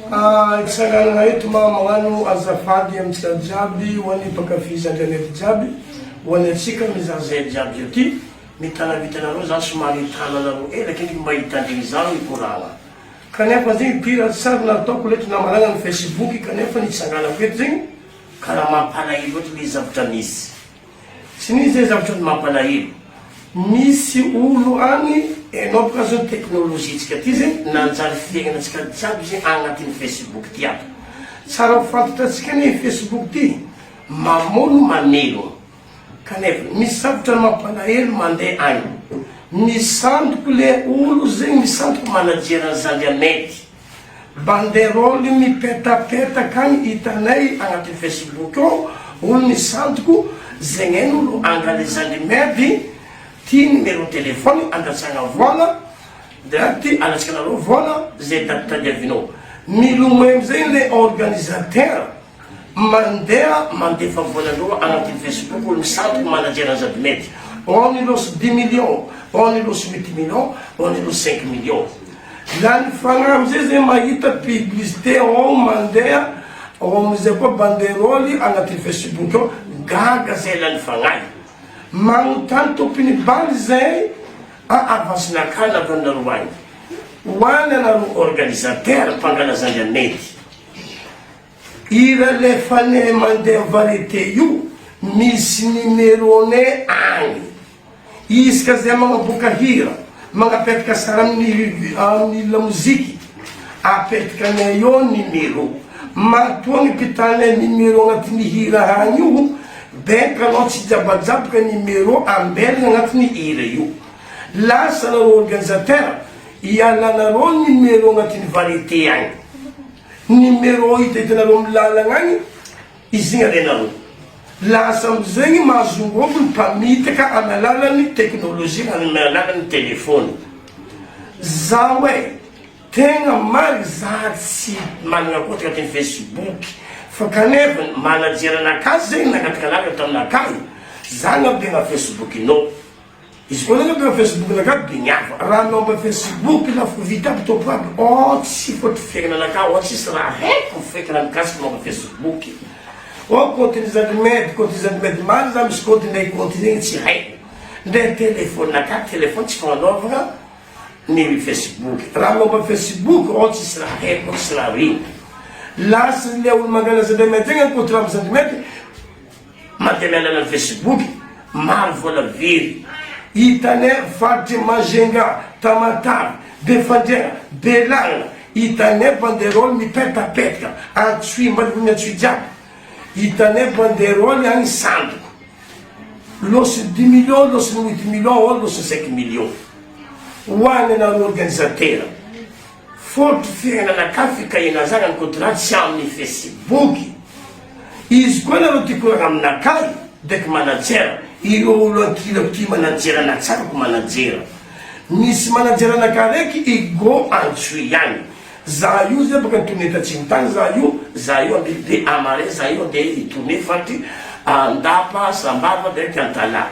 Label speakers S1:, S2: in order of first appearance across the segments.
S1: Itsanganana eto magnano azafady amintsika jiaby ho an'ny mpankafy internet jiaby ho an'ny atsika mizazay jiaby io ty mitana vitanareo za somary tananareo elaky ny mba hitandriny zao ikoragna kanefa zegny pira sary nataoko leto namalagna ny Facebook kanefa nitsanganako eto zegny karaha mampalahelo ohatry le zavatra misy tsy nisy zay zavatra ny mampalahelo misy olo agny enao boka zao teknôlôzitsika ty zegny nanjary fiaignanatsika jiaby zegny agnatin'ny Facebook ty aby tsara fantatra ny Facebook ty mamono mamelo kanefa misy zavatra mampalahelo mandeha agny misandoko le olo zegny misandoko manajeran'ny zandrianety banderoly mipetapetaka agny hitanay agnatin'ny Facebook ao olo misandoko zegny eny olo angalezan'ny medy ty numéro téléphone andatsagna vola ty alatsika nareo vola zay tadiavinao milomay amizay le organisateur mandeha mandefa volanareo agnatin'ny Facebook olo misandoko manajeran'ny zandimety on iloso 10 millions on iloso 8 millions on iloso 5 millions lany fagna amizay zay mahita publicité ao mandeha ao amizay koa banderoly agnatin'ny Facebook ao gaga zay lany fagnay magnontany tompony baly zay avasinaka navanareo agny hoany anareo organisateur mpangalazany anety ira le fane mandeha varieté io misy numéroné agny isaka zay magnaboaka hira magnapetraka sara amin'ny lamoziky apetrakanay eo numéro matoa ny mpitanay numéro agnatin'ny hira agny io beka anao tsy jabajaboka numéro ambelagna agnatin'ny hira io lasa nareo organisateur ialanareo numéro agnatin'ny variété agny numéro hitanareo milalagna agny izigny arenareo lasa amizegny mahazongovo ny mpamitaka amy alalan'ny teknôlôzia amy alalan'ny telefony za hoe tegna mary za tsy managna koatra agnatin'ny Facebook fa kanefa manajeranakazy zegny nagnatika anaga taminakazy za nabegna Facebook inao izy koa nagabegna Facebook nakazy bigniava raha nomba Facebook lafo vita aby topo aby tsy fotry fiaignananaka tsisy raha haiko fiaignana mikasiky nomba Facebook compte zandimedy mary za misy compte ndraiky compte zegny tsy haiko ndray telefone naka telefone tsy fagnanovagna ny Facebook raha nomba Facebook tsisy raha haiko tsisy raha riny lasa le olo mangala zandimedy zegny ankoatra amy zandimedy mandeha mialalany Facebook maro vola very hitane faritry mazenga tamatavy befandriagna belagna hitane banderoly mipetapetaka antsoy mbalivony antsoy jiaby hitane banderoly agny sandoko loso 10 millions loso 8 millions loso 5 millions hoany anareo organisateur fotry fiaignananaka fikahiana zagny any contrat tsy amin'ny Facebook izy koa nareo tikoragna aminakay deky manajera io olo ankilako ty manajerana tsakako manajera misy manajeranaka raiky igo antsoy agny za io zay baka nitonetatsiny tany za io ambibe amare za io de itone fatry andapa sambava ndraiky antala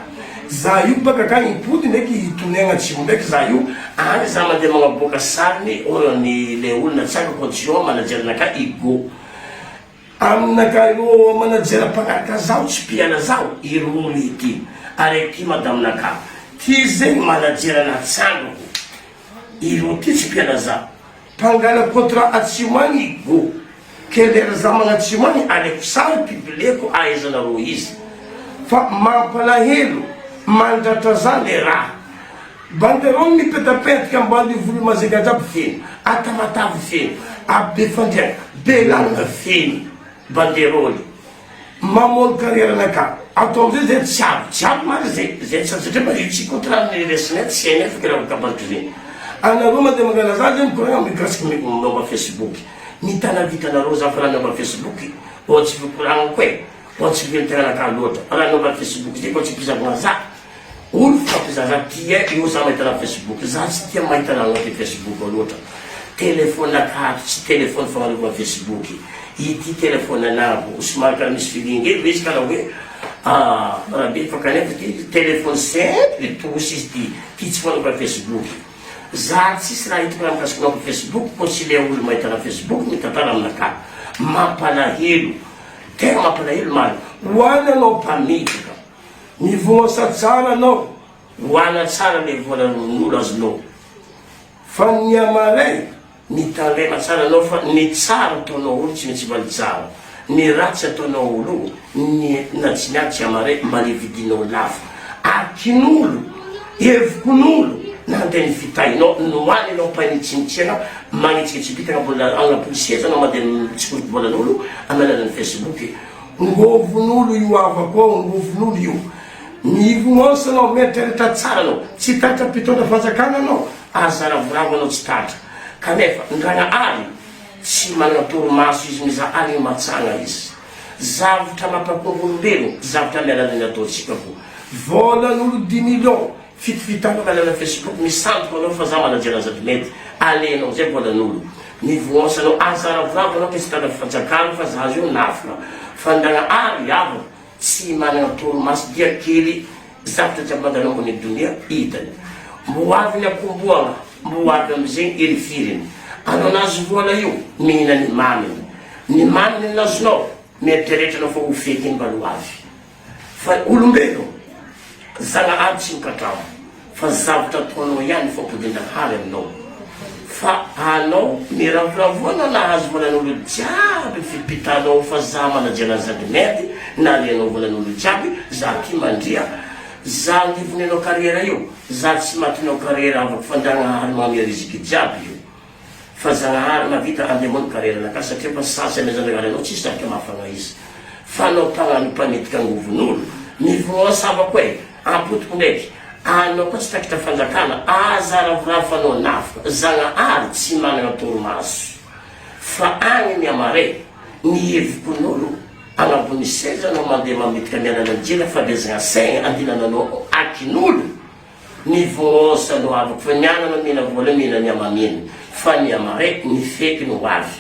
S1: za io baka kany ipody ndraiky itonegna atsimo ndraiky za io agny za mandeha magnaboaka sariny ny le olona tsakako antio manajeranaka igo aminaka io manajera mpagnaraka zao tsy piana zao irony ty araiky madaminaka ty zegny manajerana tsangako iro ty tsy piana zao mpangala contrat atsimo agny igo ke lera za magnatsimo agny aleko sary pibileko aizanareo izy fa mampalahelo mandratra za le raha banderolo mipetapetaka ambany volo mazega jiaby feno atamatavy feno abefandriagna belagna feno banderoly mamono carrièrenaka atao amizay zay tsy aby mary zay satria mba tsy contrat ny resinay tsy hainay fa kiraha kabarika zegny anareo mandeha mangala za zegny koragna migrasiky nomba Facebook mitana vitanareo za fa raha nomba Facebook tsy fikoragna koe tsy vientegnanaka loatra raha nomba Facebook zegny tsy mpizavagna za olo fampizaza tia io za mahitana Facebook za tsy tia mahitana agnaty Facebook loatra telefone naka tsy telefone fagnanovana Facebook ity telefone anavo somary karaha misy filingely izy karaha hoe raha be fa kanefa ty telefone simple tosy izy ty tsy fanaova Facebook za tsisy raha hitako raha mikasikinao Facebook ko tsy le olo mahitana Facebook mitantara aminaka mampalahelo tena mampalahelo maro hoany anao mpamidika mivoasa tsara anao hoana tsara le volan'olo azonao fa ny amaray mitandrema tsara anao fa ny tsara ataonao olo tsy maintsy valy tsara ny ratsy ataonao olo ny natsinatsy amaray mba le vidinao lafo akin'olo hevokon'olo nandeha ny fitahinao noany anao mpainitsinitsina magnitsikitsipitana mbola agnapolisieza anao mandeha mitsikoryvolan'olo amelanany Facebook ngovon'olo io avako ngovon'olo io mivonosa anao mieritreretra tsara anao tsy tatra mpitondra fanjakana anao azaravoravo anao tsy tatra kanefa ndragna ary tsy manana torimaso izy miza ary matsagna izy zavatra mampakovolombelo zavatra mialalany ataotsika ko volan'olo 10 millions fitofitana mialana Facebook misandoka anao fa za manajera zady mety alenao zay volan'olo mivonosa anao azaravoravo anao tsy tatra fanjakana fa za io nafina fa ndragna ary avo tsy manana torimaso dia kely zavatra jiaby mandanao ambony donia hitany mbo avy ny akomboagna mbo avy amizay irifiriny anao nazo vola io mihina ny maminy nazonao mieritreretranao fa ho feky iny mbalo avy fa olombelo zagna aby tsy mikatramo fa zavatra ataonao ihany fampodindrahary aminao fa anao miravoravoanao nahazo volan'olo jiaby fipitanao fa za manajana zady mety na alianao volan'olo jiaby za ty mandria za ngivonenao kariera io za tsy matinao kariera avako fandragnahary mamia riziky jiaby io fa zagnahary mavita andemony kariera naka satria fa sasy amezandragary anao tsisy zavatra mafagna izy fa anao tagnano mpanitika ngovon'olo mivonosa avako e ampotiko ndraiky anao koa tsy takitra fanjakana azaravoravo fanao nafika zagnahary tsy manana torimaso fa agny miamare ny hevokon'olo agnabony seza anao mandeha mametika mialana jela fa bezagna saigna andinananao akin'olo mivonosa anao avako fa nianana mihina vola mihina ny amaminy fa ny amare ny feky no avy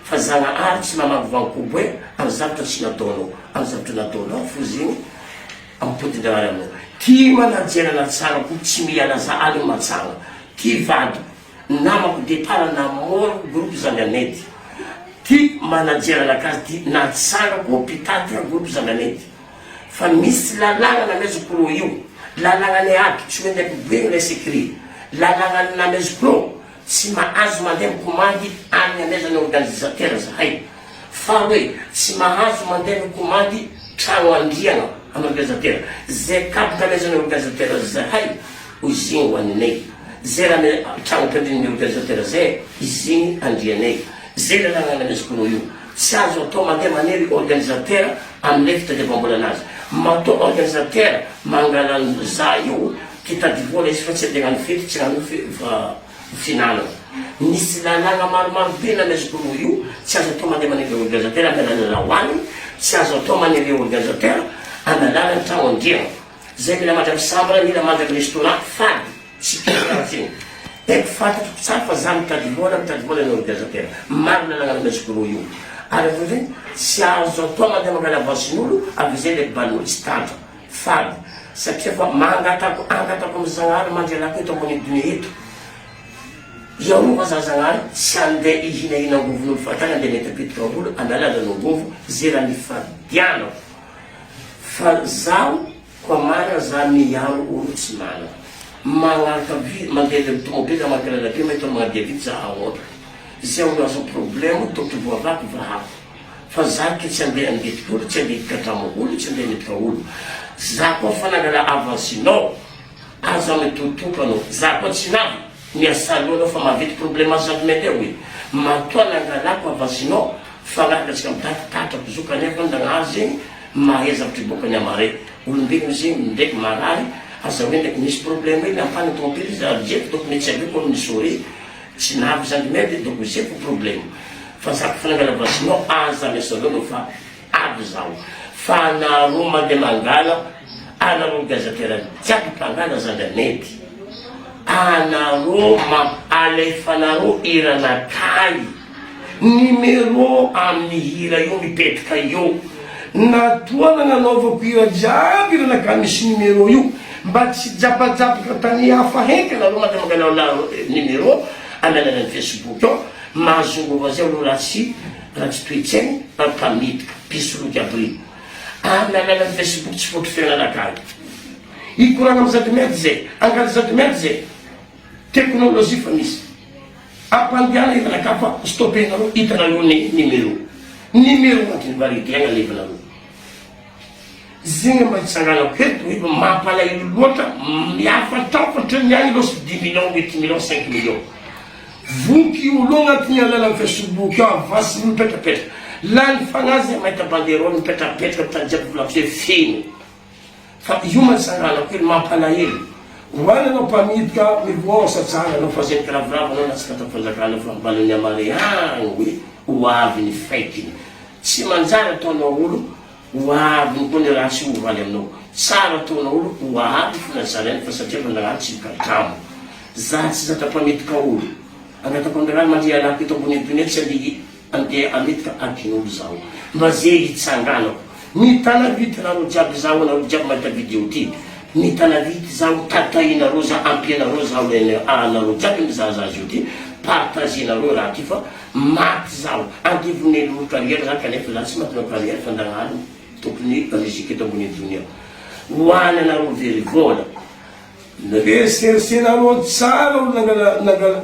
S1: fa zagnahary tsy mamaky vankobo hoe amy zavatra tsy nataonao amy zavatra nataonao fo zigny ampotindranary aminao ty manajerana tsara ko tsy miala za aly matsagna ty vady namako depara namoro groupe zanganety ty manajerana akazy ty natsara ko pitatra groupe zanganety fa misy lalagna namezoko ro io lalagna aby tsy hoe ndraiky be le secret lalagna namezoko tsy mahazo mandeha mikomandy any amezany organisateur zahay fa hoe tsy mahazo mandeha mikomandy trano andriana amy organisateur zay kapoka amezany organisateur zahay izigny hoaninay zay raha trano mpandrin'ny organisateur zay izigny andrianay zay lalagna namezoko ro io tsy azo atao mandeha manery organisateur amile fitadiavam-bola anazy matao organisateur mangalany za io kitady vola izy fa tsy adegnano fety tsy gnano finanana misy lalagna maromaro be namezoko ro io tsy azo atao mandeha manery organisateur amelalana hoany tsy azo atao manery organisateur amelalany trano andriana zay mila mandraky sambra mila mandraky restaurant fady tsy kirahatsiny eko fantatro tsara fa za mitady vola ny organisateur maro lalagna namezoko ro io ary avy zay tsy azo atao mandeha mangala vasin'olo avy zay le ban'olo tsy tatra fady satria fa angatako amy zagnahary mandrelako eto ambony donia eto iaova za zagnahary tsy andeha ihinahina ngovon'olo fa tagny andeha metapitika olo analalana ngovo zay raha nifadianako fa zaho koa mana za miaro olo tsy manana magnaraka mandeha le tomobile mankilalabe mahita magnadia vity za aotra zay olo azo problème tokotry voavako vahako fa za ke tsy andeha angetika olo tsy andeha hikatramo olo tsy andeha metika olo za koa fanangala avancinao azo ame totopo anao za koa tsy navy miasaloanao fa mavety problème azo zady mety hoe matoa nangalako avancinao fagnaraka atsika mitatitatrako zo kanefa ndagnazy zegny mahe zavatra ibokany amare olombelogno zegny ndraiky marary azahoe ndraiky misy problème iny ampany tomobily izy ajeky tokony tsy aveko olo misore tsy navy zany mety donc zeko problème fa zako fanangala vasinao aza miasaloanao fa aby zao fa naro mandeha mangala anaro organisateur jiaby mpangala zanganety anaro alefanaro iranakay numéro amin'ny hira io mipetraka io natoa nagnanaovako ira jiaby iranakay misy numéro io mba tsy jabajaboka tany hafa heky nareo mate manganao la numéro amelanany Facebook ao mahazongo azay aloha raha tsy toetsaigny mpamidika pisoloky aby rino amin'ny amelan'ny Facebook tsy foto fiainanakaly ikorana amy zadimety zay angady zadimety zay teknôlôzia fa misy ampandiana hitanakafa stopenareo hitanareo ny numéro antiny varity agna levanareo zegny mba hitsanganako eto hoe mampalahelo loatra miafatafatra ny agny losy 10 millions 8 millions 5 millions voky olo agnatiny alalan'ny Facebook ao avasy mipetrapetraka lany fanazy mahita banderole mipetrapetraka tany jiaby volako hoe feno fa io mahatsanganako hoe mampalahelo hoany anao mpamidika mivoasa tsara anao fa zay nikiravoravo anao natsika tafanjakana fa mbalany amare agny hoe ho avy ny faitiny tsy manjary ataonao olo ho avy ny koa ny raha tsy hovaly aminao tsara ataonao olo ho avy finanzarainy fa satria fandarano tsy mikatramo za tsy zata-pamidika olo anatako andarano mandria anako eto ambony done tsy andeha amidika akin'olo zao mba zay hitsanganako ny tanavity nareo jiaby zao nareo jiaby mahita vidéo ty ny tanavity zao tatahinareo za ampianareo zao nareo jiaby mizahazazy io ty partagenareo raha ty fa maty zao andivon'olo carrière za kanefa za tsy matinao carrière fa ndagnano tokony rizika eto ambony done hoany anareo very vola resersenareo tsara olo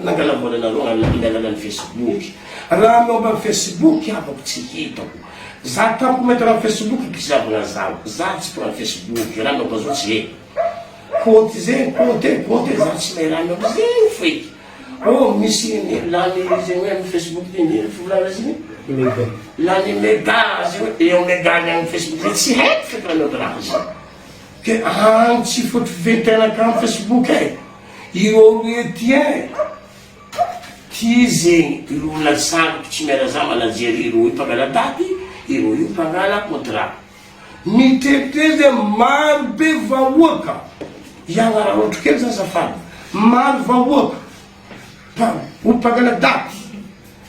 S1: nangala volanareo alalany Facebook raha momba Facebook afako tsy hitako za tamiko mety raha Facebook mpizavagna zao za tsy mpona Facebook raha momba zao tsy he kôty zay kôty za tsy may raha momba zegny foiky misy lany zegny hoe amy Facebook ny volana zany lany méga zegny eo mégany agny Facebook zay tsy haiko feky raha momba raha zany ke agny tsy foty ventenaka amy Facebook e io retien ty zegny iro olona saroko tsy miara za manajery iro mpangala daty iro io mpangala contrat mitetitry zay maro be vahoaka iagnaraha ohatro kely za safady maro vahoaka olo mpangala daty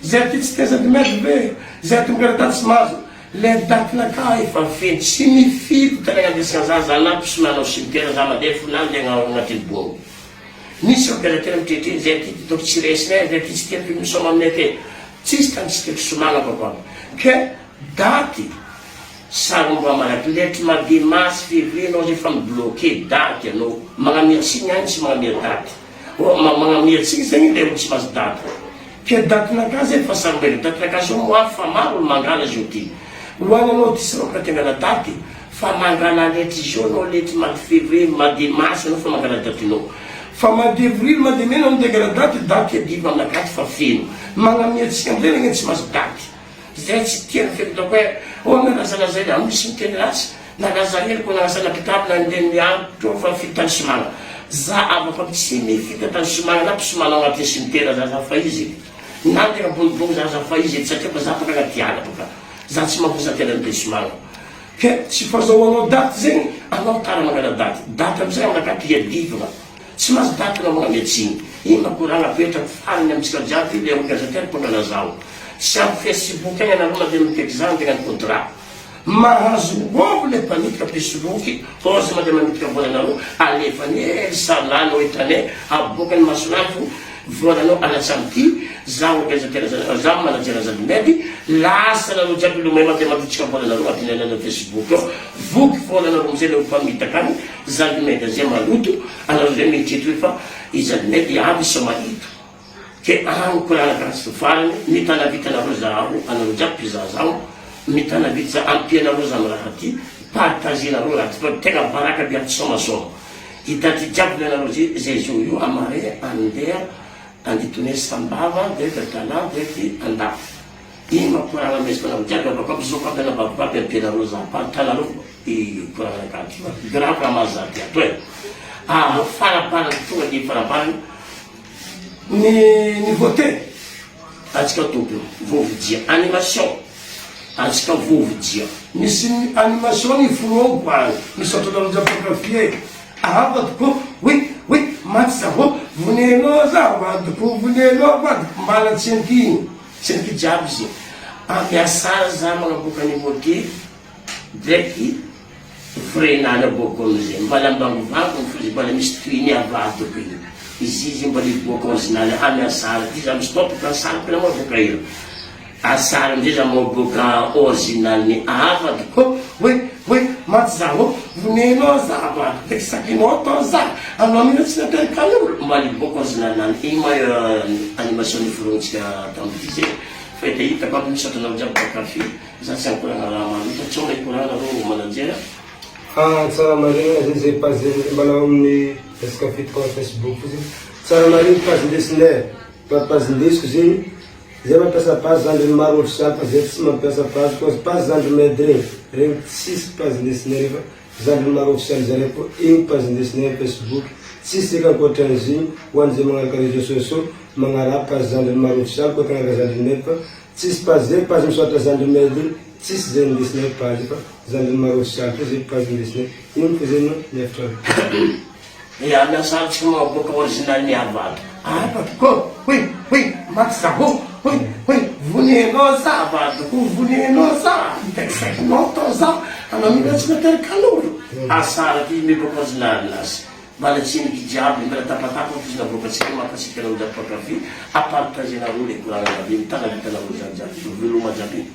S1: zay ty tsy tezady mety be zay ty mangala daty tsy mahazo le datinaka efa feno tsy mifidy tana andesina za zanapo sy manao cimetière za mandeha fonany le agnatin'ny bongo misy okala tena mitretreny zay ty titoko tsy resina zay ty tsy tiako misoma aminay ake tsisy tany tsy tiako somana pakoa ke daty saromba malaky letry madimasy février anao zay fa mibloqué daty anao magnamiatsiny agny tsy magnamia daty magnamiatsiny zegny le olo tsy mahazo daty ke datinaka zay fa sarombele datinaka zao moa fa maro olo mangala zio ty hoany anao ty saroka tengana daty fa mangala letry zio anao letry mady février mady masy anao fa mangala datinao fa mady avril mady mai anao tengana daty adiva aminakaty fa feno magnamiatsika amizay regny tsy mahazo daty zay tsy tiana feky dako hoe nalazalazay la misy miteny rasy nalaza hely ko nagnasana pitapy nandeny andro fa fitany somagna za avafa tsy mifita tany somagna na mpisomana agnatin'ny cimetière za fa izy nandena bonibony za fa izy satria fa za afaka agnaty ala boka za tsy mahozatena ambe somagna ke tsy fahazahoanao daty zegny anao tara mangala daty amizay aminakaty iadivana tsy mahazo daty anao magnamiatsiny iny makoragna petraka farany amitsika jiaby le organisateur mpangala zao sy amy Facebook agny anareo na de miteky zany tegna ny contrat mahazo ovo le mpamidika pisoloky ozy made mamidika volanareo alefany ely salany ohitrane abokany masonafo volanao alatsamy ty za organisateur za manajera zany mety lasa nareo jiaby lomay made mamiditsika volanareo atiny alana Facebook ao voky volanareo amizay le mpamidaka agny zany mety azay maloto anareo zay mitreto hoe fa izany mety avy so mahito ke agny korana karatsy farany mitanavitanareo zao anareo jiaby mpizaha zao mitanavity za ampianareo zany raha ty partagenareo raha ty fa tegna baraka biaty somasoma hitaty jiaby lenareo zay zo io amare andeha anditone sambava dreky atala dreky andafy iny makorana mesy anareo jiaby abaka bizoko aby anabakobaby ampianareo za partanareo ikorana katy grave raha mahazaty ato e faraparany tonga de faraparany ny voté atsika tompony vovidia animation atsika vovidia misy animation ny forongo agny misy ohatranareo japografie avatiko oui maty zaho vonenao za vadiko vonenao vadiko mbala tsenky jiaby zay amiasara za magnaboaka ny voté dreky frenana boko amizay mbala ambangovango fozy mbala misy toiny avadoko iny izy mbala iboko original amy asara ty za misy topoka asara pela maboka io asara amizay za maboka original ny avadoko hoe maty za o vonenao za avadoko de sakinao atao za anao mihitsy tsy naterikanyolo mbala iboko original nany iny ma animation niforontsika tamity zay fa de hitako aby misy atranao jiaby bakafi za tsy ankorana raha manoto tsy omba ikorana ro manajera
S2: tsara marina zay page mbanao amin'ny resaka fitoko amin'ny Facebook zay tsara marina page ndesinaire page ndesiko zegny zay mampiasa page zandry maro official fa zay tsy mampiasa page cause page zandry medy regny tsisy page ndesinaire fa zandry maro official zare po igny page ndesinaire Facebook tsisy eka ankoatran'izigny ho an'izay magnaraka réseaux sociaux magnara page zandry maro official koa tagnaraka zandry medy fa tsisy page zay page misoatra zandry medy tsisy zay ndesinaire page fa zandry maro official fa zay page ndesinaire igny fa zay no miefitra
S1: ya miasarotsika maboka original ny avado avadoko hoe maty zaho hoe vonenao za avadoko vonenao za teksakinao atao za anao mihitsy tsy naterikan'olo asara ty miboka original nazy mbala tsiniky jiaby mbala tapatapa izy naboka tsika makasika anao jiaby pakafi apartagena ro le korana jiaby mitana vitanao zany jiaby veloma jiaby